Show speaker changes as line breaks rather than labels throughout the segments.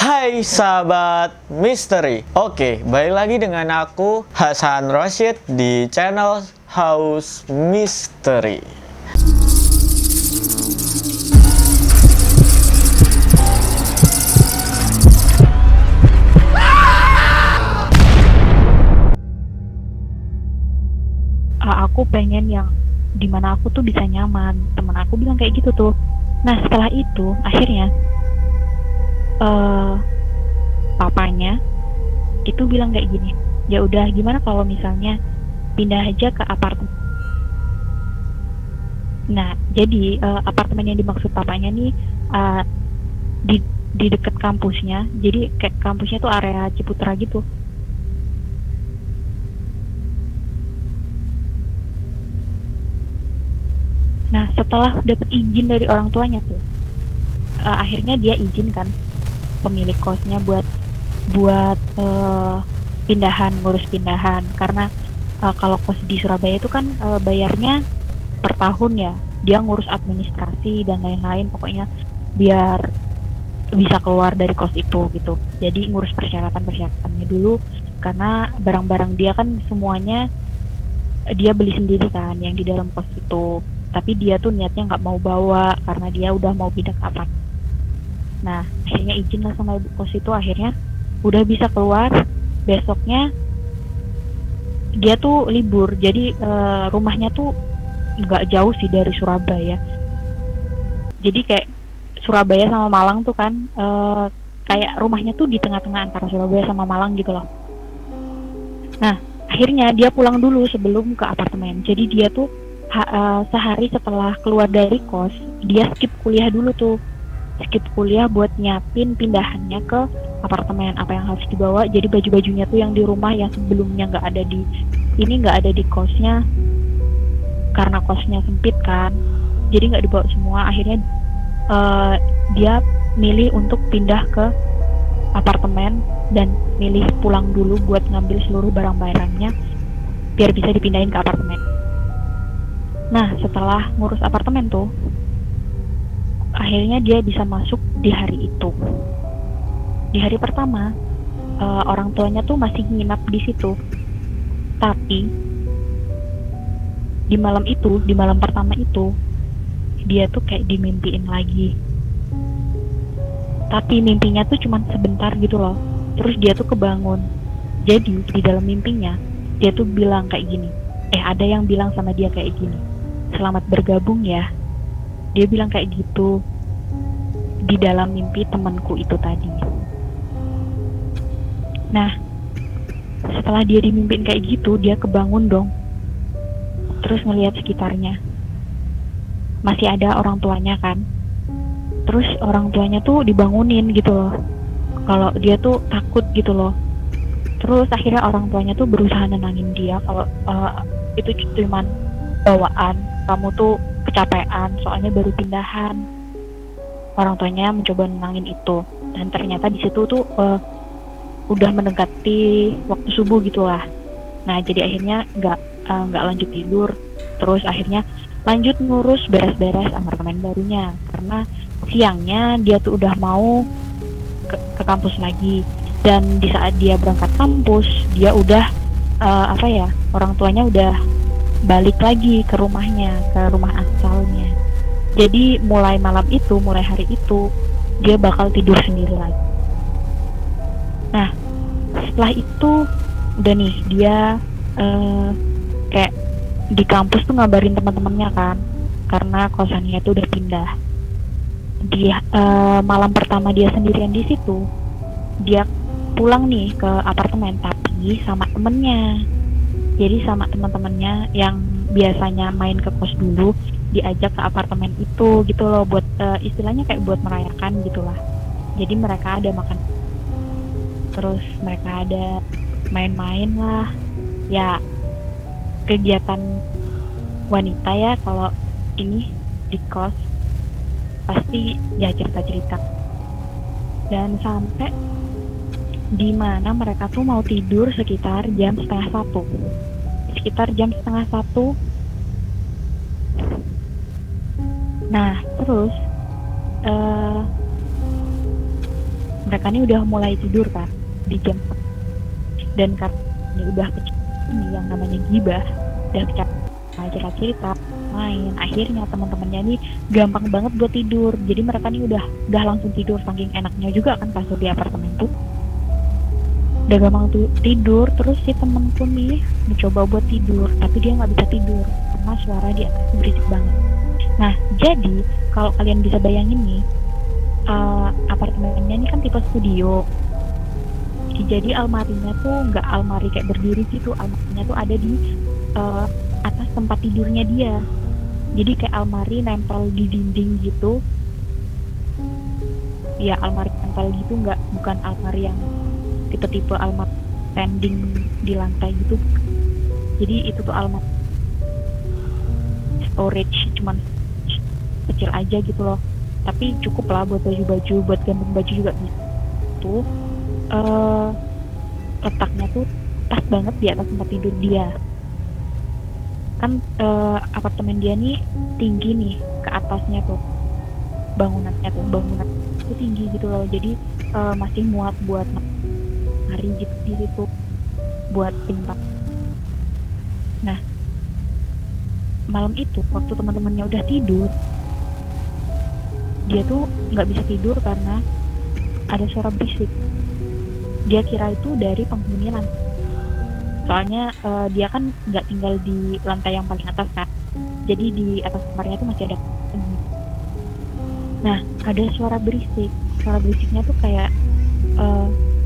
Hai sahabat misteri. Oke, balik lagi dengan aku Hasan Rosyid di channel House Misteri.
Aku pengen yang dimana aku tuh bisa nyaman. Temen aku bilang kayak gitu tuh. Nah setelah itu akhirnya papanya itu bilang kayak gini, ya udah gimana kalau misalnya pindah aja ke apartemen. Nah jadi apartemen yang dimaksud papanya nih uh, di deket kampusnya. Jadi kayak kampusnya tuh area Ciputra gitu. Nah setelah dapet izin dari orang tuanya tuh, akhirnya dia izinkan pemilik kosnya buat ngurus pindahan karena kalau kos di Surabaya itu kan bayarnya per tahun ya, dia ngurus administrasi dan lain-lain, pokoknya biar bisa keluar dari kos itu gitu. Jadi ngurus persyaratannya dulu karena barang-barang dia kan semuanya dia beli sendiri kan yang di dalam kos itu, tapi dia tuh niatnya nggak mau bawa karena dia udah mau pindah ke apartemen. Nah akhirnya izin lah sama ibu kos itu, akhirnya udah bisa keluar. Besoknya dia tuh libur, jadi rumahnya tuh nggak jauh sih dari Surabaya. Jadi kayak Surabaya sama Malang tuh kan kayak rumahnya tuh di tengah-tengah antara Surabaya sama Malang gitu loh. Nah akhirnya dia pulang dulu sebelum ke apartemen. Jadi dia tuh sehari setelah keluar dari kos dia skip kuliah dulu tuh, skip kuliah buat nyiapin pindahannya ke apartemen, apa yang harus dibawa. Jadi baju-bajunya tuh yang di rumah yang sebelumnya nggak ada di kosnya karena kosnya sempit kan, jadi nggak dibawa semua. Akhirnya dia milih untuk pindah ke apartemen dan milih pulang dulu buat ngambil seluruh barang-barangnya biar bisa dipindahin ke apartemen. Nah setelah ngurus apartemen tuh akhirnya dia bisa masuk di hari itu. Di hari pertama orang tuanya tuh masih nginap di situ, tapi di malam pertama itu dia tuh kayak dimimpiin lagi, tapi mimpinya tuh cuman sebentar gitu loh, terus dia tuh kebangun. Jadi di dalam mimpinya dia tuh bilang kayak gini, ada yang bilang sama dia kayak gini, selamat bergabung ya. Dia bilang kayak gitu di dalam mimpi temanku itu tadi. Nah setelah dia dimimpiin kayak gitu, dia kebangun dong, terus ngelihat sekitarnya masih ada orang tuanya kan. Terus orang tuanya tuh dibangunin gitu loh, kalau dia tuh takut gitu loh. Terus akhirnya orang tuanya tuh berusaha nenangin dia kalau itu cuman bawaan, kamu tuh kecapean soalnya baru pindahan. Orang tuanya mencoba nenangin itu, dan ternyata di situ tuh udah mendekati waktu subuh gitulah. Nah jadi akhirnya nggak lanjut tidur, terus akhirnya lanjut ngurus beres-beres apartemen barunya karena siangnya dia tuh udah mau ke kampus lagi. Dan di saat dia berangkat kampus dia udah orang tuanya udah balik lagi ke rumahnya, ke rumah asalnya. Jadi mulai hari itu dia bakal tidur sendiri lagi. Nah setelah itu udah nih dia kayak di kampus tuh ngabarin teman-temannya kan, karena kosannya itu udah pindah. Di malam pertama dia sendirian di situ, dia pulang nih ke apartemen tapi sama temennya. Jadi sama teman-temannya yang biasanya main ke kos dulu diajak ke apartemen itu gitu loh, buat istilahnya kayak buat merayakan gitulah. Jadi mereka ada makan, terus mereka ada main-main lah ya, kegiatan wanita ya kalau ini di kos pasti ya cerita-cerita. Dan sampai di mana mereka tuh mau tidur sekitar jam setengah satu. Nah terus mereka ini udah mulai tidur kan di jam, dan karena ini udah kecil, ini yang namanya gibah, udah cerita main, akhirnya teman-temannya ini gampang banget buat tidur. Jadi mereka nih udah langsung tidur, saking enaknya juga kan kasur di apartemen tuh, udah gampang tuh tidur. Terus si temenku nih mencoba buat tidur, tapi dia nggak bisa tidur karena suara di atas tuh berisik banget. Nah, jadi kalau kalian bisa bayangin nih, apartemennya ini kan tipe studio. Jadi almarinya tuh nggak almari kayak berdiri gitu, almarinya tuh ada di atas tempat tidurnya dia. Jadi kayak almari nempel di dinding gitu. Ya almari nempel gitu, bukan almari yang tipe-tipe almari standing di lantai gitu. Jadi itu tuh almari storage, cuman kecil aja gitu loh. Tapi cukup lah buat baju-baju, buat gantung baju juga bisa. Tuh letaknya tuh pas banget di atas tempat tidur dia. Kan apartemen dia nih tinggi nih ke atasnya tuh, bangunan itu tinggi gitu loh. Jadi masih muat buat hari gitu di situ, buat tingkat. Nah, malam itu waktu teman-temannya udah tidur, dia tuh nggak bisa tidur karena ada suara berisik. Dia kira itu dari penghuni lantai, soalnya dia kan nggak tinggal di lantai yang paling atas kan, jadi di atas kamarnya tuh masih ada. Nah, ada suara berisiknya tuh kayak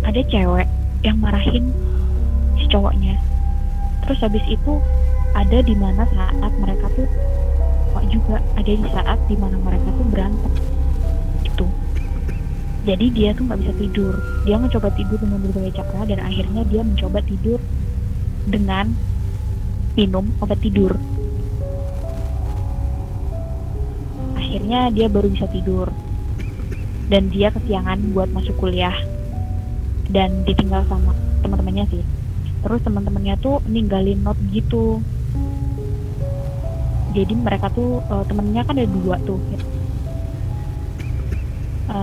ada cewek yang marahin si cowoknya. Terus habis itu ada di mana saat mereka tuh juga ada di saat di mana mereka tuh berantem gitu. Jadi dia tuh nggak bisa tidur. Dia mencoba tidur dengan berbagai cara, dan akhirnya dia mencoba tidur dengan minum obat tidur. Akhirnya dia baru bisa tidur, dan dia kesiangan buat masuk kuliah dan ditinggal sama teman-temannya sih. Terus teman-temannya tuh ninggalin note gitu. Jadi mereka tuh temennya kan ada 2 tuh,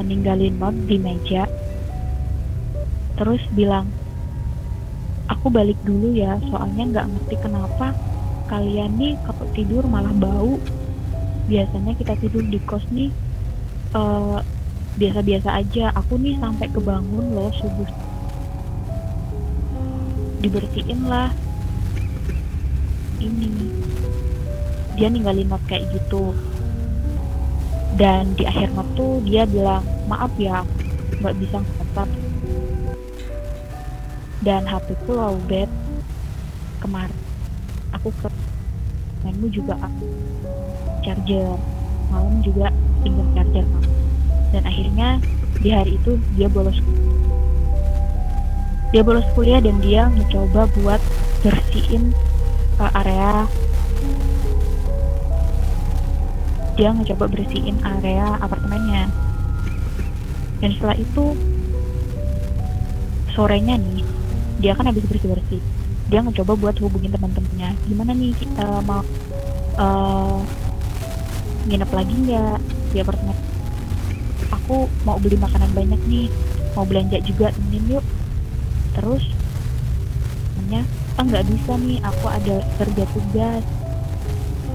ninggalin note di meja, terus bilang, aku balik dulu ya, soalnya nggak ngerti kenapa kalian nih kalau tidur malah bau. Biasanya kita tidur di kos nih biasa-biasa aja, aku nih sampai kebangun loh subuh, dibersihin lah ini. Dia ninggalin note kayak gitu, dan di akhir note tuh dia bilang, maaf ya nggak bisa ngecat, dan HP ku lowbat kemarin, aku ke mainmu juga charger, malam juga pinjam charger kamu. Dan akhirnya di hari itu dia bolos kuliah, dan dia mencoba buat bersihin area apartemennya. Dan setelah itu sorenya nih, dia kan habis bersih-bersih, dia mencoba buat hubungin teman-temannya, gimana nih kita mau nginep lagi nggak di apartemen, aku mau beli makanan banyak nih, mau belanja juga, temenin yuk. Terus temennya, nggak bisa nih, aku ada kerja tugas,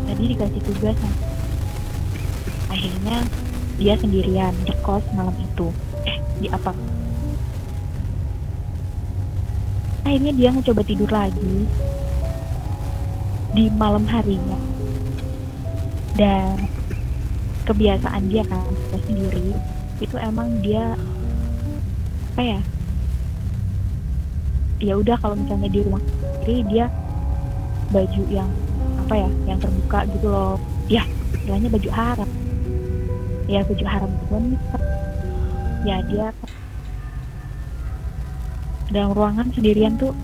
tadi dikasih tugas. Akhirnya dia sendirian di kos malam itu, di apa? Akhirnya dia mencoba tidur lagi di malam harinya, dan kebiasaan dia kan sendiri itu emang dia apa ya udah kalau misalnya di rumah sendiri dia baju yang yang terbuka gitu loh, ya istilahnya baju haram pun ya. Dia dalam ruangan sendirian tuh,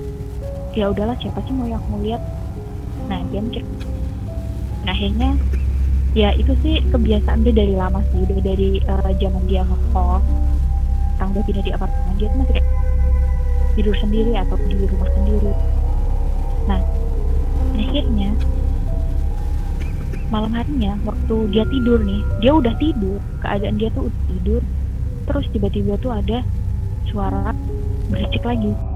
ya udahlah, siapa sih mau lihat. Nah, dia mikir. Nah, akhirnya ya itu sih kebiasaan dia dari lama sih, udah dari zaman dia ngekos, sekarang udah pindah di apartemen, dia tuh masih kayak tidur sendiri atau di rumah sendiri. Nah, akhirnya malam harinya waktu dia tidur nih, dia udah tidur, keadaan dia tuh udah tidur, terus tiba-tiba tuh ada suara berisik lagi.